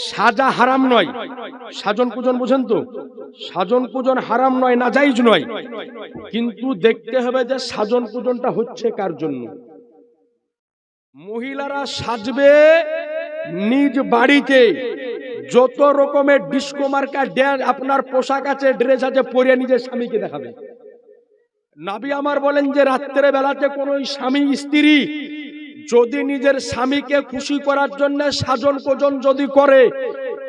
সাজা হারাম নয়, সাজন পূজন বুঝেন তো, সাজন পূজন হারাম নয়, নাজাইজ নয়, কিন্তু দেখতে হবে যে সাজন পূজনটা হচ্ছে কার জন্য। মহিলারা সাজবে নিজ বাড়িতে, যত রকমের ডিস্কো মার্কা আপনার পোশাক আছে, ড্রেস আছে, পরে নিজের স্বামীকে দেখাবে। নবী আমার বলেন যে রাত্রে বেলাতে কোন স্বামী স্ত্রী যদি নিজের স্বামীকে খুশি করার জন্য সাজন কোজন যদি করে,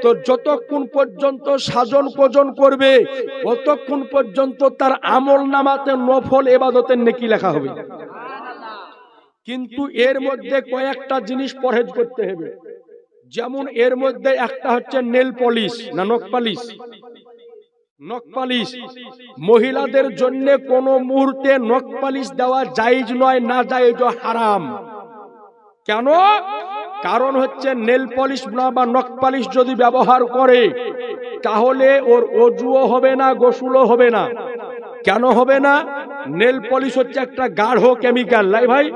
তো যতক্ষণ পর্যন্ত সাজন কোজন করবে ততক্ষণ পর্যন্ত তার আমল নামাতে নফল ইবাদতের নেকি লেখা হবে। কিন্তু এর মধ্যে কয়েকটা জিনিস পরহেজ করতে হবে। যেমন এর মধ্যে একটা হচ্ছে নেল পলিশ না নখ পালিশ। নখ পালিশ মহিলাদের জন্য কোন মুহূর্তে নখ পালিশ দেওয়া জায়েজ নয়, না জায়েজ, হারাম। কেন? কারণ হচ্ছে নেল পলিশ বা নখ পালিশ যদি ব্যবহার করে তাহলে ওর ওযুও হবে না, গোসলও হবে না। কেন হবে না? নেল পলিশ হচ্ছে একটা গাঢ় কেমিক্যাল, লাই ভাই।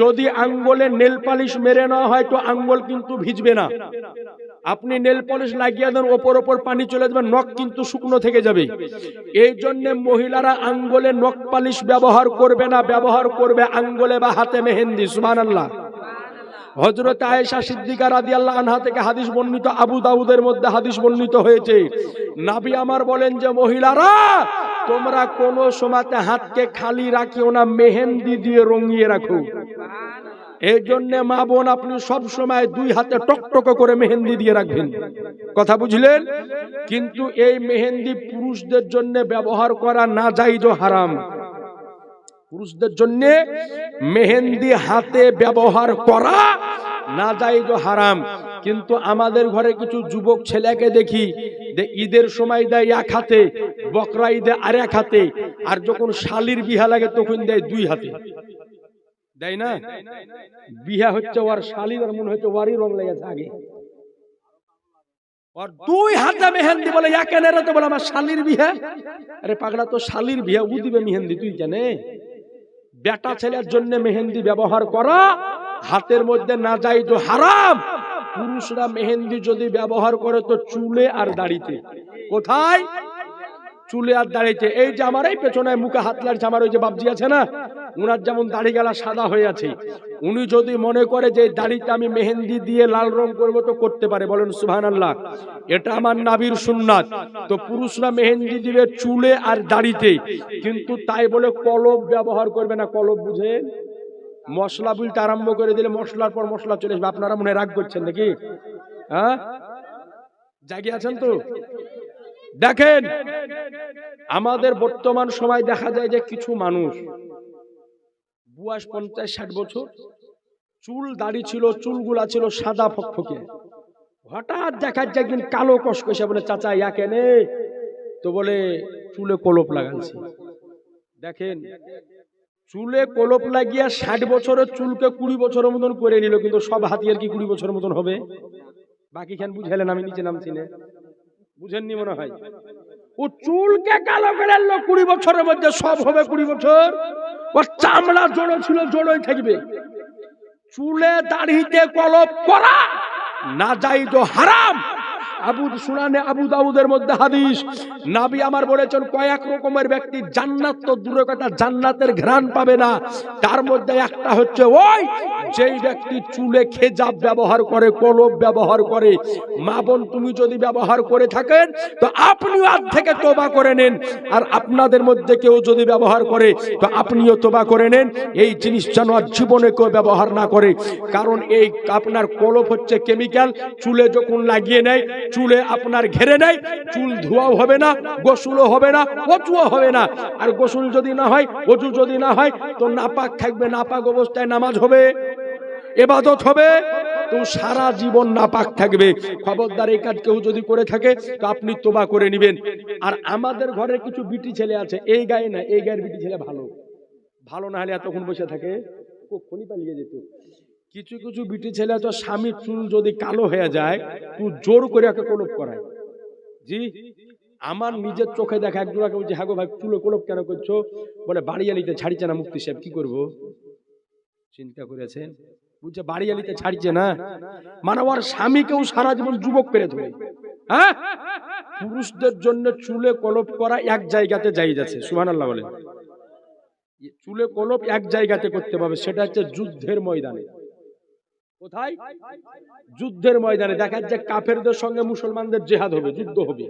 যদি আঙ্গুলে নেল পালিশ মেরে না হয় তো আঙ্গুল কিন্তু ভিজবে না। আপনি নেল পলিশ লাগিয়ে দেন, ওপর ওপর পানি চলে যাবে, নখ কিন্তু শুকনো থেকে যাবে। এই জন্য মহিলারা আঙ্গুলে নখ পালিশ ব্যবহার করবে না, ব্যবহার করবে আঙ্গুলে বা হাতে মেহেন্দি। সুবহানাল্লাহ। হযরত আয়েশা সিদ্দিকা রাদিয়াল্লাহু আনহা থেকে হাদিস বর্ণিত, আবু দাউদের মধ্যে হাদিস বর্ণিত হয়েছে, নবী আমার বলেন যে মহিলারা তোমরা কোন সময়তে হাতকে খালি রাখিও না, মেহেন্দি দিয়ে রঙিয়ে রাখো। এই জন্য মা বোন আপনি সব সময় দুই হাতে টকটক করে মেহেন্দি দিয়ে রাখবেন। কথা বুঝলেন? কিন্তু এই মেহেন্দি পুরুষদের জন্য ব্যবহার করা নাজায়েজ ও হারাম। পুরুষদের জন্য মেহেন্দি হাতে ব্যবহার করা নাজায়েজ ও হারাম। কিন্তু আমাদের ঘরে কিছু যুবক ছেলেকে দেখি ঈদের সময় দেয় এক হাতে, বকরা ঈদে আর এক হাতে, আর যখন শালির বিহা লাগে তখন দেয় দুই হাতে। দেয় না? বিহা হচ্ছে ওর শালির, আর মনে হচ্ছে ওরই রং লেগেছে আগে, और দুই হাতে মেহেন্দি বলে একে নেরে তো বলে আমার শালির বিহা। আরে পাগলা, তো শালির বিহা ও দিবে মেহেন্দি, তুই জানে? বেটা ছেলের জন্য মেহেন্দি ব্যবহার করা হাতের মধ্যে নাজায়েজ ও হারাম। পুরুষরা মেহেন্দি যদি ব্যবহার করে তো চুলে আর দাড়িতে। কোথায়? চুলে আর দাড়িতে। এই যে আমার এই পেছনে মুখে হাত লাগছে, আমার ওই যে বাবজি আছে না, উনার যেমন দাড়ি গালা সাদা হয়ে আছে, উনি যদি মনে করে যে দাড়িতে আমি মেহেন্দি দিয়ে লাল রং করব তো করতে পারে। বলেন সুবহানাল্লাহ। এটা আমার নবীর সুন্নাত। তো পুরুষরা মেহেন্দি দিবে চুলে আর দাড়িতে, কিন্তু তাই বলে কলব ব্যবহার করবে না। কলব বুঝেন? মশলা বুলতে আরম্ভ করে দিলে মশলার পর মশলা চলে আসবে। আপনারা মনে রাগ করছেন নাকি? হ্যাঁ, জাগিয়ে আছেন তো? দেখেন আমাদের বর্তমান সময় দেখা যায় যে কিছু মানুষ বয়স 50-60 বছর, চুল দাড়ি ছিল, চুলগুলা ছিল সাদা ফকফকে, হঠাৎ দেখা যায় একদিন কালো কসকসে, বলে চাচা ইয়া কেনে? তো বলে চুলে কলপ লাগাইছি। দেখেন, চুলে কলপ লাগিয়া 60 বছরের চুলকে 20 বছরের মতন করে নিল, কিন্তু সব হাতিয়ার কি 20 বছরের মতন হবে? বাকি খান বুঝাইলেন, আমি নিচে নামছি না, বুঝেননি মনে হয়। ও চুলকে কালো করে আনলো 20 বছরের মধ্যে, সব হবে 20 বছর। ওর চামড়া জড়ো ছিল, জড়োই থাকবে। চুলে দাড়িতে কলপ করা নাজায়েজ ও হারাম। আবু দাউদের মধ্যে হাদিস, নবী আমার বলেছেন কয়েক রকমের ব্যক্তি জান্নাত তো দূরের কথা, জান্নাতের ঘ্রাণ পাবে না। তার মধ্যে একটা হচ্ছে ওই যেই ব্যক্তি চুলে খেজাব ব্যবহার করে, কলপ ব্যবহার করে। মা বোন, তুমি যদি ব্যবহার করে থাকেন তো আপনিও আজ থেকে তওবা করে নেন, আর আপনাদের মধ্যে কেউ যদি ব্যবহার করে তো আপনিও তওবা করে নেন। এই জিনিস যেন আর জীবনে কেউ ব্যবহার না করে। কারণ এই আপনার কলপ হচ্ছে কেমিক্যাল, চুলে যখন লাগিয়ে নেয়, চুলে আপনার ঘেরে নেয়, চুল ধোয়াও হবে না, গোসলও হবে না, ওযুও হবে না। আর গোসল যদি না হয়, ওযু যদি না হয়, তো নাপাক থাকবে। নাপাক অবস্থায় নামাজ হবে, ইবাদত হবে, তো সারা জীবন নাপাক থাকবে। খবরদার, এই কাজ কেউ যদি করে থাকে তো আপনি তওবা করে নেবেন। আর আমাদের ঘরে কিছু বিটি ছেলে আছে, এই গায়ে না, এই গায়ের বিটি ছেলে ভালো, ভালো না হলে এতক্ষণ বসে থাকে, কখনই পালিয়ে যেত। কিছু কিছু বিটি ছেলে তো স্বামীর চুল যদি কালো হয়ে যায় তো জোর করে একে কলপ করায়। জি, আমার নিজের চোখে দেখা। একজনকে বলছি, হ্যাঁ গো ভাই, চুলে কলপ কেন করছো? বলে বাড়ি আলিতে ছাড়িছে না মুফতি সাহেব, কি করবো? চিন্তা করেছেন? বুঝছে বাড়িয়ালিতে ছাড়ছে না, মানে ওর স্বামীকেও সারা জীবন যুবক করে ধরে। হ্যাঁ, পুরুষদের জন্য চুলে কলপ করা এক জায়গাতে জায়েজ আছে, সুবহানাল্লাহ বলেন। চুলে কলপ এক জায়গাতে করতে পারবে, সেটা হচ্ছে যুদ্ধের ময়দানে। কোথায়? যুদ্ধের ময়দানে। দেখা যাচ্ছে কাফেরদের সঙ্গে মুসলমানদের জিহাদ হবে, যুদ্ধ হবে।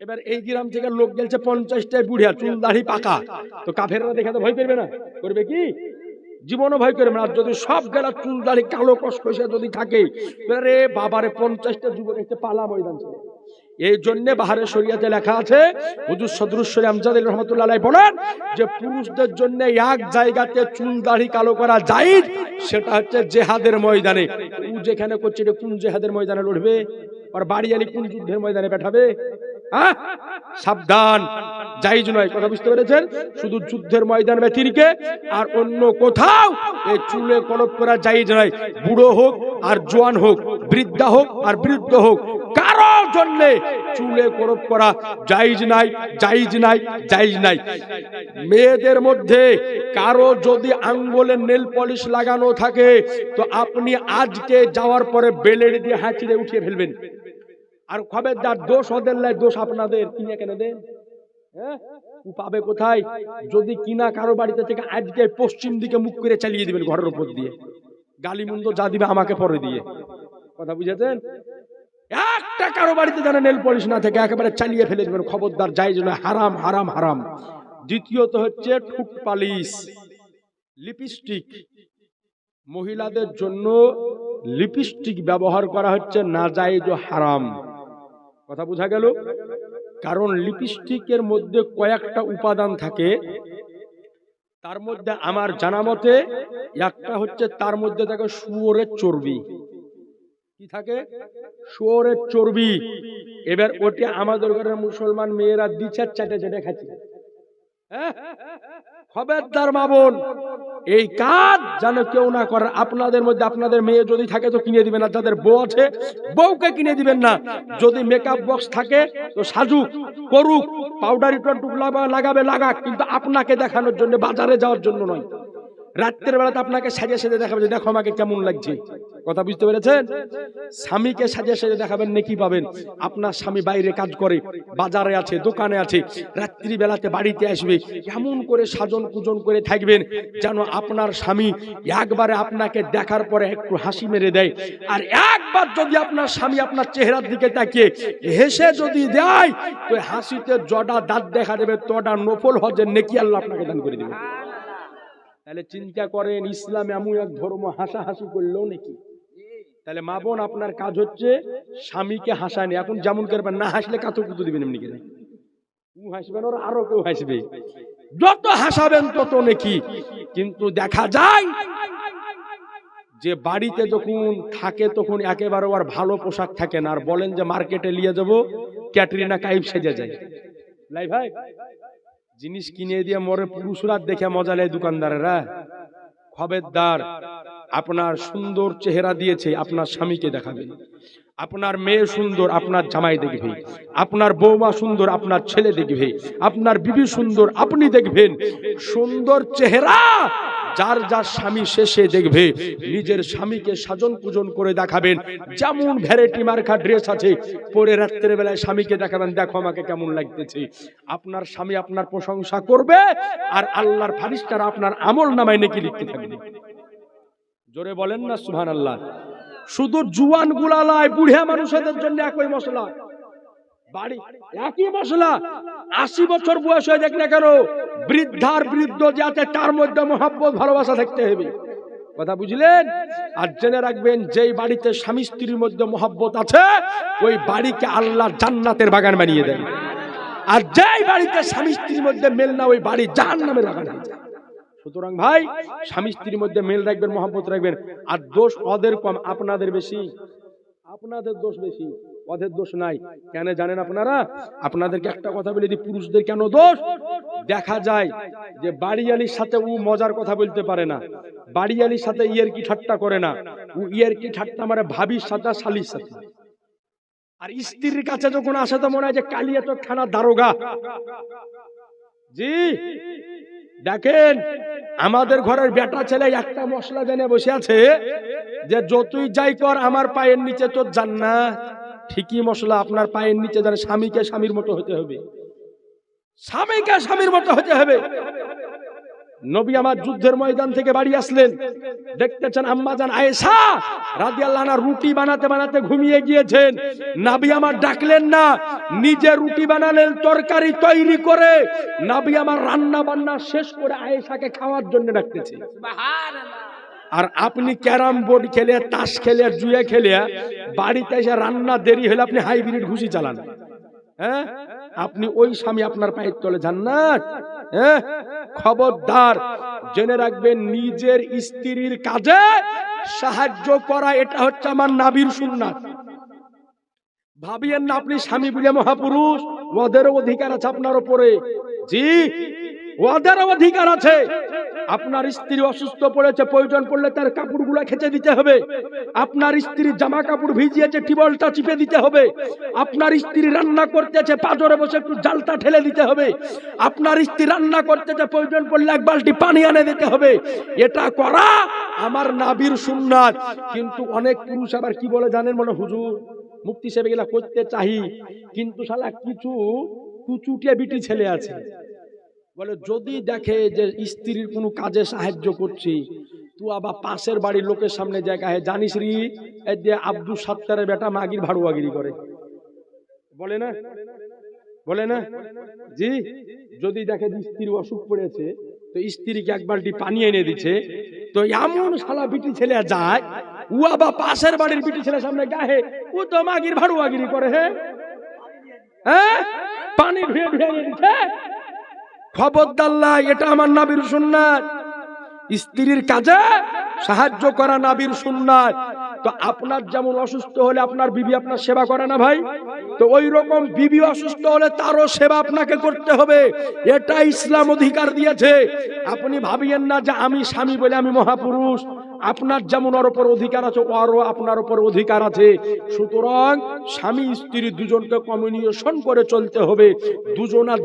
এবার এই গ্রাম থেকে লোক গেছে 50টায় বুড়িয়া, চুল দাড়ি পাকা, তো কাফেররা দেখাতে ভয় করবে না? করবে কি? জীবনও ভয় করবে না। আর যদি সব গেলা চুল দাড়ি কালো কসকসে যদি থাকে, রে বাবারে 50টা যুবক একটা পালা ময়দান ছিল। এই জন্য বাহারে শরিয়াতে লেখা আছে, হুজুর সদরুশ্বরী আমজাদ আলী রহমাতুল্লাহ আলাইহি বলেন যে পুরুষদের জন্য এক জায়গাতে চুল দাড়ি কালো করা জায়েজ, সেটা হচ্ছে জিহাদের ময়দানে। ও যেখানে করছে এটা কোন জিহাদের ময়দানে লড়বে? আর বাড়িয়ালি কোন যুদ্ধের ময়দানে পাঠাবে? হ্যাঁ, সাবধান, জায়েজ নয়। কথা বুঝতে পেরেছেন? শুধু যুদ্ধের ময়দান ব্যতিরেকে আর অন্য কোথাও এই চুলে কলপ করা জায়েজ নয়। বুড়ো হোক আর জোয়ান হোক, বৃদ্ধা হোক আর বৃদ্ধ হোক, কারো জন্য চুলে কলপ করা জায়েজ নাই, জায়েজ নাই, জায়েজ নাই। মেয়েদের মধ্যে কারো যদি আঙ্গুলে নেল পলিশ লাগানো থাকে, তো আপনি আজকে যাওয়ার পরে বেলের দিয়ে হাঁচিয়ে উঠিয়ে ফেলবেন। আর খবরদার, দোষ ওদের লাই, দোষ আপনাদের। কিনে কেন দেন? হ্যাঁ, ও পাবে কোথায়? যদি কিনা কারো বাড়িতে থেকে আজকে পশ্চিম দিকে মুখ করে চালিয়ে দিবেন ঘরের উপর দিয়ে, গালিমন্দ যা দিবে আমাকে পরে দিয়ে। কথা বুঝেছেন? একটা কারো বাড়িতে যেন নেল পলিশ না থেকে একেবারে চালিয়ে ফেলে দেবেন। খবরদার, জায়েজ নয়, হারাম, হারাম, হারাম। দ্বিতীয়ত হচ্ছে ঠোঁট পালিশ, লিপস্টিক। মহিলাদের জন্য লিপস্টিক ব্যবহার করা হচ্ছে নাজায়েজ ও হারাম। কথা বোঝা গেল? কারণ লিপস্টিকের মধ্যে কয়েকটা উপাদান থাকে, তার মধ্যে আমার জানা মতে একটা হচ্ছে তার মধ্যে থাকে শুয়োরের চর্বি। কি থাকে? শুয়োরের চর্বি। এবার ওটা আমাদের ঘরের মুসলমান মেয়েরা দ্বিচার চাটে চাটে খাচ্ছে। খবরদার মা বোন, এই কাজ যেন কেউ না করে। আপনাদের মধ্যে আপনাদের মেয়ে যদি থাকে তো কিনে দিবেন, না যাদের বউ আছে বউকে কিনে দিবেন না। যদি মেকআপ বক্স থাকে তো সাজুক, করুক, পাউডারি টুক লাগাবে লাগাক, কিন্তু আপনাকে দেখানোর জন্য, বাজারে যাওয়ার জন্য নয়। রাত্রের বেলাতে আপনাকে সাজে সাজে দেখাবে যে দেখো আমাকে কেমন লাগছে। কথা বুঝতে পেরেছেন? স্বামীকে সাজে সাজে দেখাবেন, নেকি পাবেন। আপনার স্বামী বাইরে কাজ করে, বাজারে আছে, দোকানে আছে, রাত্রি বেলাতে বাড়িতে আসবে, এমন করে সাজন পূজন করে থাকবেন যেন আপনার স্বামী একবারে আপনাকে দেখার পরে একটু হাসি মেরে দেয়। আর একবার যদি আপনার স্বামী আপনার চেহারার দিকে তাকিয়ে হেসে যদি দেয়, তো হাসিতে জডা দাঁত দেখা দেবে, তোটা নফল হজের নেকি আল্লাহ আপনাকে দান করে দেবে। তাহলে চিন্তা করেন, ইসলাম এমন এক ধর্ম, হাসাহাসি করলেও নাকি। তাহলে মা বোন, আপনার কাজ হচ্ছে স্বামীকে হাসানি। এখন যেমন করবেন, না হাসলে কাতু কুতু দিবেন, এমনি করে হাসবেন, ওর আরো কেউ হাসবে। যত হাসাবেন তত নাকি। কিন্তু দেখা যায় যে বাড়িতে যখন থাকে তখন একেবারে ওর ভালো পোশাক থাকে না। আর বলেন যে মার্কেটে নিয়ে যাবো, ক্যাটরিনা কাইফ সেজে যায়। লাই ভাই, জিনিস কিনে দিয়ে মরে পুরুষরা দেখে মজা নেয় দোকানদারেরা। খবরদার, আপনার সুন্দর চেহারা দিয়েছে, আপনার স্বামীকে দেখাবেন। আপনার মেয়ে সুন্দর, আপনার জামাই দেখবে। আপনার বৌমা সুন্দর, আপনার ছেলে দেখবে। আপনার বিবি সুন্দর, আপনি দেখবেন। সুন্দর চেহারা যার যার স্বামী শেষে দেখবে। নিজের স্বামীকে সাজন পূজন করে দেখাবেন। যেমন ভ্যারাইটি মার্কা ড্রেস আছে, পরে রাত্রের বেলায় স্বামীকে দেখাবেন, দেখো আমাকে কেমন লাগতেছে। আপনার স্বামী আপনার প্রশংসা করবে, আর আল্লাহর ফারিস্তারা আপনার আমল নামায় নেকি লিখতে থাকবে। জোরে বলেন না সুবহানাল্লাহ। শুধু জুয়ান গুলা নয়, বুড়া মানুষদের জন্য একই মশলা, বাড়ি একই মশলা। 80 বছর বয়স হয়ে যাক না কেন, বৃদ্ধার বৃদ্ধ যে আছে তার মধ্যে মহব্বত ভালোবাসা থাকতে হবে। কথা বুঝলেন? আর জেনে রাখবেন, যেই বাড়িতে স্বামী স্ত্রীর মধ্যে মহব্বত আছে, ওই বাড়িকে আল্লাহ জান্নাতের বাগান বানিয়ে দেন। আর যেই বাড়িতে স্বামী স্ত্রীর মধ্যে মেল না, ওই বাড়ি জাহান্নামের বাগান হয়ে যায়। সুতরাং ভাই, স্বামী স্ত্রীর মধ্যে মেল রাখবেন, মহব্বত রাখবেন। আর দোষ ওদের কম, আপনাদের বেশি। আপনাদের দোষ বেশি, ওদের দোষ নাই। কেন জানেন আপনারা? আপনাদেরকে একটা কথা বলে দিই, পুরুষদের কেন দোষ। দেখা যায় যে বাড়িয়ালির সাথে ও মজার কথা বলতে পারে না, বাড়িয়ালির সাথে ইয়ের কি ঠাট্টা করে না, ও ইয়ের কি ঠাট্টা মানে ভাবির সাথে, শালির সাথে। আর স্ত্রীর কাছে যখন আসে তো মনে হয় যে কালিয়া তো থানা দারোগা। জি, দেখেন আমাদের ঘরের বেটা ছেলে একটা মশলা জেনে বসে আছে যে যতই যাই কর আমার পায়ের নিচে তোর জান্নাত। ঠিকই মশলা আপনার পায়ের নিচে জানে স্বামীকে স্বামীর মতো হতে হবে, স্বামীকে স্বামীর মতো হতে হবে। নবী আমার যুদ্ধের ময়দান থেকে বাড়ি আসলেন, দেখতেছেন আম্মাজান আয়েশা রাদিয়াল্লাহু আনহা রুটি বানাতে বানাতে ঘুমিয়ে গিয়েছেন। নবী আমার ডাকলেন না, নিজে রুটি বানালেন, তরকারি তৈরি করে নবী আমার রান্না বান্না শেষ করে আয়েশাকে খাওয়ার জন্য ডাকতেছে। সুবহানাল্লাহ। আর আপনি ক্যারাম বোর্ড খেলে, তাস খেলে, জুয়া খেলে বাড়িতে এসে রান্না দেরি হলে আপনি হাইব্রিড ঘুষি চালান। হ্যাঁ, আপনি ওই স্বামী আপনার পায়ের তলে জান্নাত। হ্যাঁ, খবরদার জেনে রাখবেন নিজের স্ত্রীর কাজে সাহায্য করা এটা হচ্ছে আমার নবীর সুন্নাত। ভাবিয়েন না আপনি স্বামী বলে মহাপুরুষ, ওদেরও অধিকার আছে আপনার উপরে। জি, ওদেরও অধিকার আছে। আপনার স্ত্রী অসুস্থ পড়েছে, প্রয়োজন পড়লে তার কাপড়গুলো খেচে দিতে হবে। আপনার স্ত্রীর জামা কাপড় ভিজিয়েছে, টিবলটা চিপে দিতে হবে। আপনার স্ত্রী রান্না করতেছে, পাজরে বসে একটু জালটা ঠেলে দিতে হবে। আপনার স্ত্রী রান্না করতেছে, প্রয়োজন পড়লে এক বালতি পানি এনে দিতে হবে। এটা করা আমার নবীর সুন্নাত। কিন্তু অনেক পুরুষ আবার কি বলে জানেন, মনে হুজুর মুফতি সাহেব এগুলা করতে চাই, কিন্তু শালা কিছু কুচুটিয়া বিটি ছেলে আছে বলে যদি দেখে যে স্ত্রীর কোনো কাজে সাহায্য করছি, তুই আবার পাশের বাড়ির লোকের সামনে জায়গায় জানিস রি আব্দুল সত্তারের বেটা মাগির ভাড়ুয়াগিরি করে, বলে না, বলে না। জি, যদি দেখে স্ত্রী অসুখ পড়েছে তো স্ত্রীকে এক বালতি পানি এনে দিচ্ছে, তো এমন শালা বিটি ছেলে যায়, ও আবার পাশের বাড়ির বিটি ছেলের সামনে গায়ে ও তো মাগির ভাড়ুয়াগিরি করে। হ্যাঁ, পানি ধুয়ে ধুয়ে এনে দিচ্ছে। খবরদার, এটা আমার নবীর সুন্নাত। স্ত্রীর কাজে সাহায্য করা নবীর সুন্নাত। তো আপনার যেমন অসুস্থ হলে আপনার বিবি আপনার সেবা করে না ভাই, তো ওই রকম বিবি অসুস্থ হলে তারও সেবা আপনাকে করতে হবে। এটা ইসলাম অধিকার দিয়েছে। আপনি ভাবিয়েন না যে আমি স্বামী বলে আমি মহাপুরুষ। আপনার যেমন ওর উপর অধিকার আছে, ওরও আপনার উপর অধিকার আছে। সুতরাং স্বামী স্ত্রী দুজনকে কমিউনিকেশন করে চলতে হবে।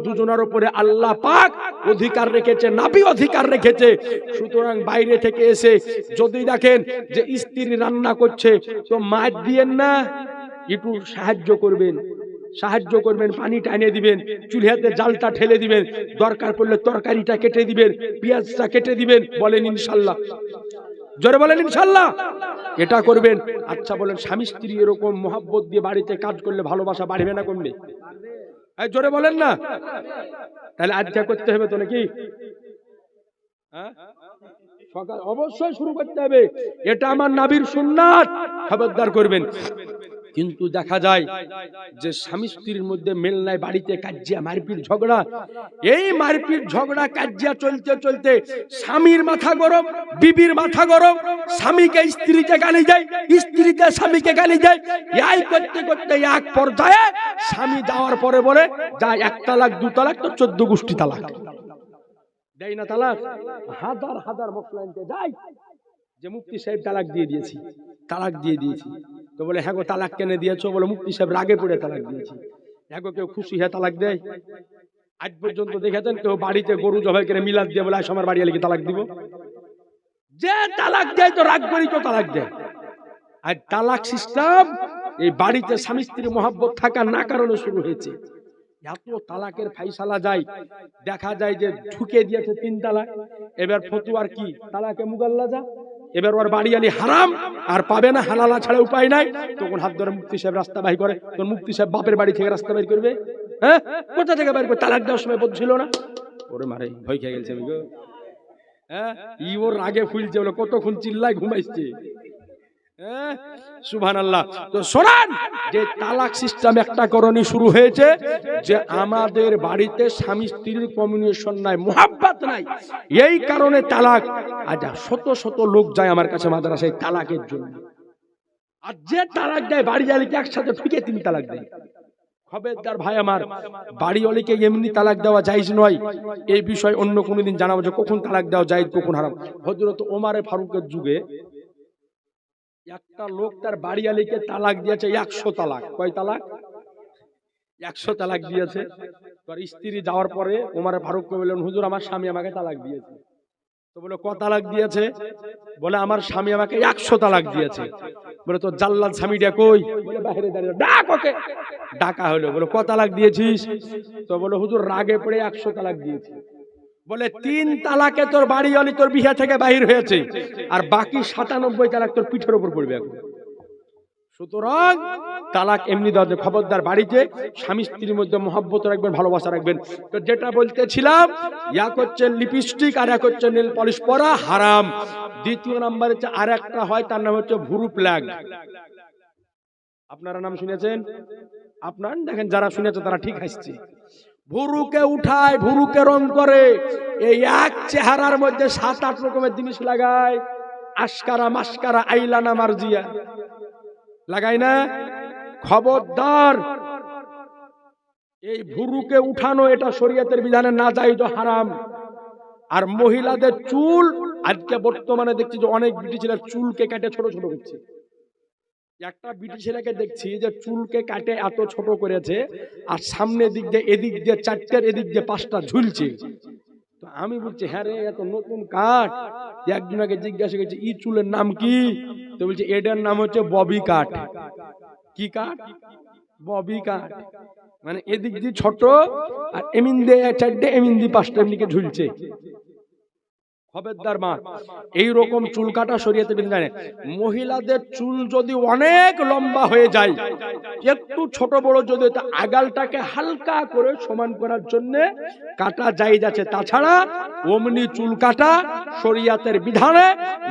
দুজনার উপরে আল্লাহ পাক অধিকার রেখেছে, নবী অধিকার রেখেছে। সুতরাং বাইরে থেকে এসে যদি দেখেন যে স্ত্রী রান্না করছে, তো মাছ দিয়েন না, একটু সাহায্য করবেন, সাহায্য করবেন, পানি টানিয়ে দিবেন, চুলাতে জালটা ঠেলে দিবেন, দরকার পড়লে তরকারিটা কেটে দিবেন, পেঁয়াজটা কেটে দিবেন। বলেন ইনশাল্লাহ, জোরে বলেন ইনশাল্লাহ। এটা করবেন। আচ্ছা বলেন, স্বামী স্ত্রী এরকম মহব্বত দিয়ে বাড়িতে কাজ করলে ভালোবাসা বাড়বে না কমবে? জোরে বলেন না। তাহলে আজকে করতে হবে তো নাকি? সকাল অবশ্যই শুরু করতে হবে। এটা আমার নবীর সুন্নাত, খবরদার করবেন। কিন্তু দেখা যায় যে স্বামী স্ত্রীর মধ্যে মেল নাই, বাড়িতে কাজিয়া মারপিট ঝগড়া। এই মারপিট ঝগড়া কাজিয়া চলতে চলতে স্বামীর মাথা গরম, বিবির মাথা গরম, স্বামীকে স্ত্রীকে গালি দেয়, স্ত্রীকে স্বামীকে গালি দেয়। এই করতে করতে এক পর্যায়ে স্বামী যাওয়ার পরে বলে যা 1 তালাক 2 তালাক তো 14 গোষ্ঠী তালাক দেয় না। তালাক হাজার হাজার মশলা আনতে যায় যে মুফতি সাহেব তালাক দিয়ে দিয়েছি, তালাক দিয়ে দিয়েছি। তো বলে হ্যাঁ গো তালাক কেন দিয়েছো? বলে মুফতি সাহেব রাগে পড়ে তালাক দিয়েছি। হ্যাঁ গো, কেউ খুশি হয়ে তালাক দেয়? আজ পর্যন্ত দেখেছেন কেউ বাড়িতে গরু জবাই করে মিলাদ দিয়ে বলে আমার বাড়ি এলে তালাক দিব? যে তালাক দেয় তো রাগ করি তো তালাক দেয়। আর তালাক সিস্টেম এই বাড়িতে স্বামী স্ত্রীর মহব্বত থাকা না কারণে শুরু হয়েছে। এত তালাকের ফাইসালা যায়, দেখা যায় যে ঢুকে দিয়েছে 3 তালাক। এবার ফতুয়ার কি তালাকে মুগাল্লা যা, এবার ওর বাড়ি আলি হারাম আর পাবে না, হালালা ছাড়া উপায় নাই। তখন হাত ধরে মুফতি সাহেব রাস্তা বাই করে। তোর মুফতি সাহেব বাপের বাড়ি থেকে রাস্তা বের করবে? হ্যাঁ, কোথা থেকে বের করে? তালাক দেওয়ার সময় বলছিল না? ওরে মারে ভয় খেয়ে গেছে। হ্যাঁ, ওর রাগে ফুলছে বলে কতক্ষণ চিল্লায় ঘুমাইছে। সুবহানাল্লাহ। তো শোনান যে তালাক সিস্টেম একটা কারণে শুরু হয়েছে যে আমাদের বাড়িতে স্বামী স্ত্রীর কমিউনিকেশন নাই, মুহাব্বত নাই। এই কারণে তালাক। আজ শত শত লোক যায় আমার কাছে মাদ্রাসায় তালাকের জন্য। আর যে তালাক দেয় বাড়ি আলীকে একসাথে ঠুকে 3 তালাক দেয়। খবরদার ভাই আমার, বাড়ি অলিকে এমনি তালাক দেওয়া জায়েজ নয়। এই বিষয় অন্য কোনোদিন জানাবো যে কখন তালাক দেওয়া জায়েজ কখন হারাম। হযরত ওমর ফারুকের যুগে একটা লোক তার বাড়ি আলীকে তালাক দিয়েছে 100 তালাক। কয় তালাক? 100 তালাক দিয়েছে। তোর স্ত্রী যাওয়ার পরে ওমর ফারুককে বললেন, হুজুর আমার স্বামী আমাকে তালাক দিয়েছে। তো বলে ক তালাক দিয়েছে? বলে আমার স্বামী আমাকে 100 তালাক দিয়েছে। বলে তোর জাল্লাদ স্বামীটা কই? বলে বাইরে দাঁড়িয়ে, ডাক ওকে। ডাকা হলো, বলে ক তালাক দিয়েছিস? তো বলে হুজুর রাগে পড়ে 100 তালাক দিয়েছি। বলে 3 তালাকে তোর বাড়ি অলি তোর বিয়ে থেকে বাহির হয়েছে, আর বাকি 97 তালাক তোর পিঠের উপর পড়বে এখন। সুতরাং তালাক এমনি দেওয়া, খবরদার বাড়িতে স্বামী স্ত্রীর মধ্যে মহব্বত রাখবেন, ভালোবাসা রাখবেন। তো যেটা বলতেছিলাম, এক হচ্ছে লিপস্টিক আর এক হচ্ছে নেল পলিশ পরা হারাম। দ্বিতীয় নাম্বার হচ্ছে আর একটা হয়, তার নাম হচ্ছে ভুরু প্লাগ। আপনারা নাম শুনেছেন? আপনার দেখেন যারা শুনেছে তারা ঠিক হাসছে। ভুরুকে উঠায়, ভুরুকে রং করে, এই এক চেহারার মধ্যে 7-8 রকমের জিনিস লাগায়। আশকারা, মাস্কারা, আইলানা, মার্জিয়া লাগায় না? খবরদার, এই ভুরুকে উঠানো এটা শরীয়তের বিধানে নাজায়েজ ও হারাম। আর মহিলাদের চুল, আজকে বর্তমানে দেখছি যে অনেক বিটি ছেলের চুলকে কেটে ছোট ছোট করছে। একটা বিটি ছেলেকে দেখছি যে চুলকে কাটে এত ছোট করেছে, আর সামনে দিক দিয়ে এদিক দিয়ে 4টের, এদিক দিয়ে 5টা ঝুলছে। তো আমি বলছি, হ্যাঁ রে, এত নতুন কাট। একজনকে জিজ্ঞাসা করছি, ই চুলের নাম কি? তো বলছে এটার নাম হচ্ছে ববি কাট। কি কাট? ববি কাট। মানে এদিক দিয়ে ছোট, আর এমিন দিয়ে 4টে, এমিন দিয়ে 5টা এমনিকে ঝুলছে। খবরদার মা, এইরকম চুল কাটা শরীয়তে বিধানে। মহিলাদের চুল যদি অনেক লম্বা হয়ে যায়, একটু ছোট বড় যদি, আগালটাকে হালকা করে সমান করার জন্য কাটা জায়েজ আছে। তাছাড়া অমনি চুল কাটা শরীয়তের বিধানে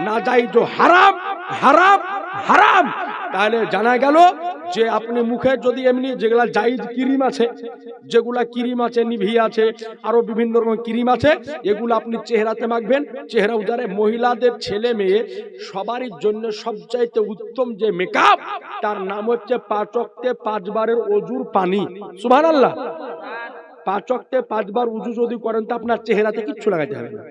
নাজায়েজ ও হারাম, হারাম, হারাম। তাহলে জানা গেল যে আপনি মুখে যদি এমনি যেগুলা জায়েজ ক্রিম আছে, যেগুলা ক্রিম আছে, নিভি আছে, আরো বিভিন্ন রকম ক্রিম আছে, এগুলো আপনি চেহারাতে মাখবেন। চেহারা উজারে, মহিলাদের ছেলে মেয়ে সবারই জন্য সবচাইতে উত্তম যে মেকআপ, তার নাম হচ্ছে 5 ওয়াক্তে 5 বারের ওযুর পানি। সুবহানাল্লাহ। 5 ওয়াক্তে 5 বার ওযু যদি করেন তো আপনার চেহারাতে কিচ্ছু লাগাতে হবে না।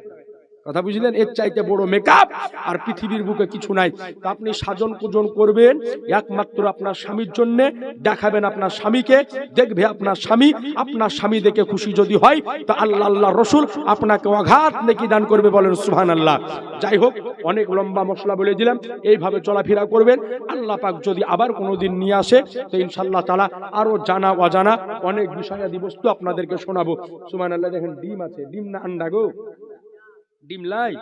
কথা বুঝলেন? এর চাইতে বড় মেকআপ আর পৃথিবীর বুকে কিছু নাই। তো আপনি সাজন পূজন করবেন একমাত্র আপনার স্বামীর জন্য, দেখাবেন আপনার স্বামীকে, দেখবে আপনার স্বামী, আপনার স্বামী দেখে খুশি যদি হয় তো আল্লাহ, আল্লাহ রসুল আপনাকে অগাধ নেকি দান করবে, বলেন সুবহানাল্লাহ। যাই হোক, অনেক লম্বা মশলা বলে দিলাম, এইভাবে চলাফেরা করবেন। আল্লাহ পাক যদি আবার কোনোদিন নিয়ে আসে তো ইনশাআল্লাহ তাআলা আরো জানা অজানা অনেক বিষয়াদি বস্তু আপনাদেরকে শোনাবো। সুবহানাল্লাহ। দেখেন ডিম আছে, ডিম না আন্ডা গো? ডিম লাই।